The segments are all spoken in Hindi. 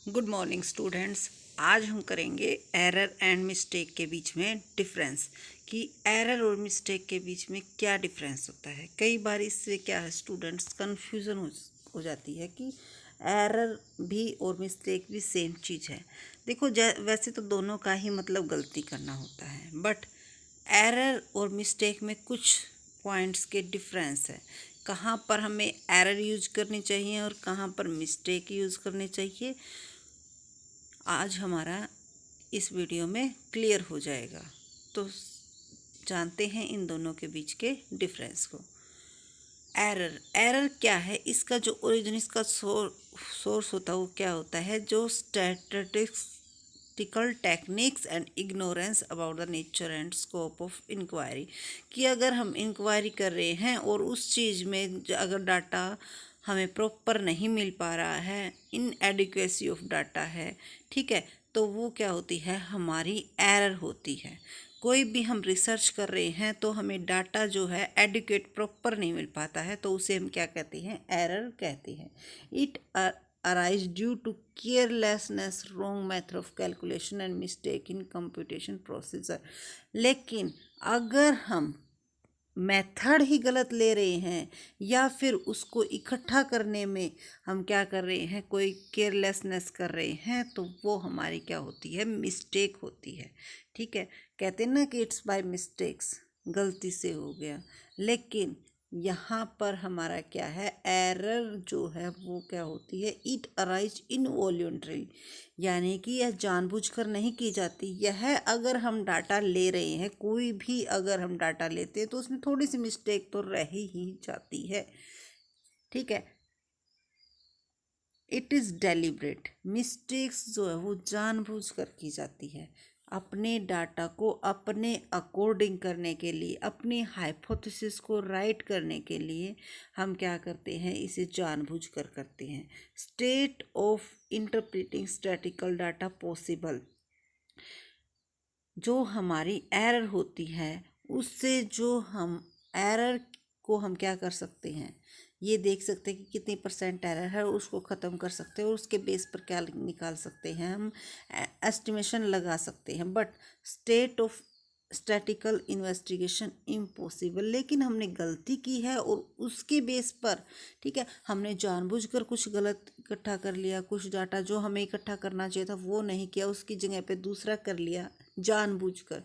Good morning students. आज हम करेंगे एरर एंड मिस्टेक के बीच में डिफरेंस कि एरर और मिस्टेक के बीच में क्या डिफरेंस होता है। कई बार इससे क्या है स्टूडेंट्स कन्फ्यूज़न हो जाती है कि एरर भी और मिस्टेक भी सेम चीज़ है। देखो वैसे तो दोनों का ही मतलब गलती करना होता है, बट एरर और मिस्टेक में कुछ पॉइंट्स के डिफरेंस है। कहाँ पर हमें एरर यूज करनी चाहिए और कहाँ पर मिस्टेक यूज़ करनी चाहिए, आज हमारा इस वीडियो में क्लियर हो जाएगा। तो जानते हैं इन दोनों के बीच के डिफरेंस को। एरर एरर क्या है, इसका जो ओरिजिन, इसका सोर्स होता है वो क्या होता है, जो statistical techniques and ignorance about the nature and scope of enquiry. कि अगर हम इंक्वायरी कर रहे हैं और उस चीज़ में अगर डाटा हमें प्रॉपर नहीं मिल पा रहा है, इनएडिक्वेसी ऑफ डाटा है, ठीक है, तो वो क्या होती है, हमारी एरर होती है। कोई भी हम रिसर्च कर रहे हैं तो हमें डाटा जो है एडुकेट प्रॉपर नहीं मिल पाता है, तो उसे हम क्या कहते हैं, एरर कहते हैं। It arise due to carelessness, wrong method of calculation and mistake in computation procedure. लेकिन अगर हम मेथड ही गलत ले रहे हैं या फिर उसको इकट्ठा करने में हम क्या कर रहे हैं, कोई केयरलेसनेस कर रहे हैं, तो वो हमारी क्या होती है, मिस्टेक होती है। ठीक है, कहते हैं ना कि इट्स बाय मिस्टेक्स, गलती से हो गया। लेकिन यहाँ पर हमारा क्या है, एरर जो है वो क्या होती है, इट अराइज इनवॉल्यूंटरी, यानी कि यह जानबूझकर नहीं की जाती। यह अगर हम डाटा ले रहे हैं, कोई भी अगर हम डाटा लेते हैं तो उसमें थोड़ी सी मिस्टेक तो रह ही जाती है। ठीक है, इट इज़ डेलिब्रेट। मिस्टेक्स जो है वो जानबूझकर की जाती है, अपने डाटा को अपने अकॉर्डिंग करने के लिए, अपनी हाइपोथेसिस को राइट करने के लिए हम क्या करते हैं, इसे जानबूझकर करते हैं। State of interpreting statistical data possible, जो हमारी एरर होती है उससे जो हम एरर को हम क्या कर सकते हैं, ये देख सकते हैं कि कितनी परसेंट एरर है, उसको ख़त्म कर सकते हैं और उसके बेस पर क्या निकाल सकते हैं, हम एस्टिमेशन लगा सकते हैं। But state of statistical investigation impossible. लेकिन हमने गलती की है और उसके बेस पर, ठीक है, हमने जानबूझकर कुछ गलत इकट्ठा कर लिया, कुछ डाटा जो हमें इकट्ठा करना चाहिए था वो नहीं किया, उसकी जगह पे दूसरा कर लिया जानबूझकर,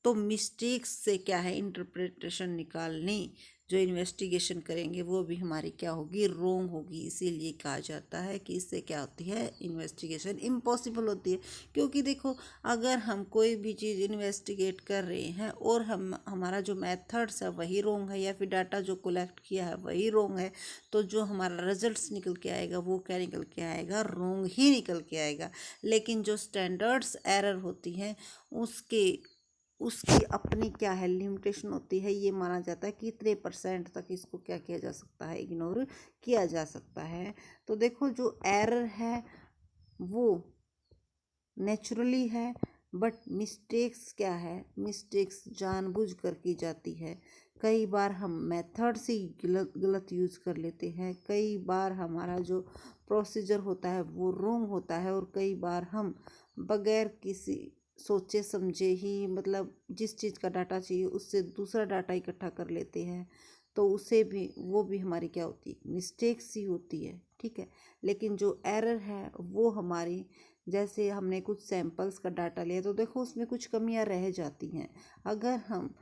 तो मिस्टेक्स से क्या है, इंटरप्रिटेशन निकालनी, जो इन्वेस्टिगेशन करेंगे वो भी हमारी क्या होगी, रोंग होगी। इसीलिए कहा जाता है कि इससे क्या होती है, इन्वेस्टिगेशन इम्पॉसिबल होती है। क्योंकि देखो, अगर हम कोई भी चीज़ इन्वेस्टिगेट कर रहे हैं और हमारा जो मेथड्स है वही रोंग है, या फिर डाटा जो कलेक्ट किया है वही रोंग है, तो जो हमारा रिजल्ट्स निकल के आएगा वो क्या निकल के आएगा, रोंग ही निकल के आएगा। लेकिन जो स्टैंडर्ड्स एरर होती हैं उसके उसकी अपनी क्या है, लिमिटेशन होती है। ये माना जाता है कि इतने परसेंट तक इसको क्या किया जा सकता है, इग्नोर किया जा सकता है। तो देखो, जो एरर है वो नेचुरली है, बट मिस्टेक्स क्या है, मिस्टेक्स जानबूझकर की जाती है। कई बार हम मेथड से गलत यूज़ कर लेते हैं, कई बार हमारा जो प्रोसीजर होता है वो रोंग होता है, और कई बार हम बगैर किसी सोचे समझे ही, मतलब जिस चीज़ का डाटा चाहिए उससे दूसरा डाटा इकट्ठा कर लेते हैं, तो उसे भी, वो भी हमारी क्या होती है, मिस्टेक्स ही होती है। ठीक है, लेकिन जो एरर है वो हमारी, जैसे हमने कुछ सैंपल्स का डाटा लिया तो देखो उसमें कुछ कमियां रह जाती हैं। अगर हम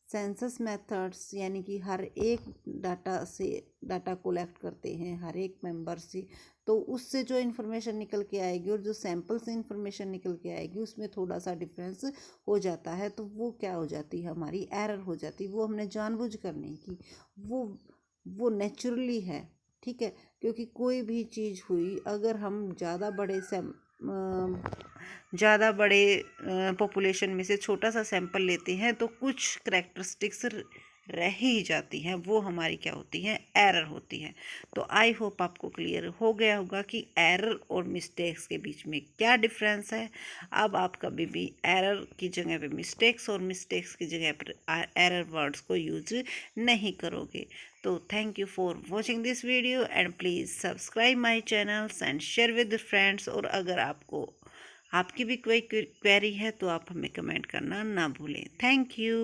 सेंसस मेथड्स, यानी कि हर एक डाटा से डाटा कलेक्ट करते हैं, हर एक मेंबर से, तो उससे जो इन्फॉर्मेशन निकल के आएगी और जो सैंपल से इन्फॉर्मेशन निकल के आएगी उसमें थोड़ा सा डिफरेंस हो जाता है, तो वो क्या हो जाती है, हमारी एरर हो जाती है। वो हमने जानबूझ कर नहीं की, वो नेचुरली है। ठीक है, क्योंकि कोई भी चीज़ हुई, अगर हम ज़्यादा बड़े पॉपुलेशन में से छोटा सा सैंपल लेते हैं तो कुछ करेक्टरिस्टिक्स रह ही जाती हैं, वो हमारी क्या होती हैं, एरर होती हैं। तो आई होप आपको क्लियर हो गया होगा कि एरर और मिस्टेक्स के बीच में क्या डिफरेंस है। अब आप कभी भी एरर की जगह पे मिस्टेक्स और मिस्टेक्स की जगह पर एरर वर्ड्स को यूज नहीं करोगे। तो thank you for watching this video and please subscribe my channels and share with friends. और अगर आपकी भी कोई क्वेरी है तो आप हमें कमेंट करना ना भूलें। Thank you.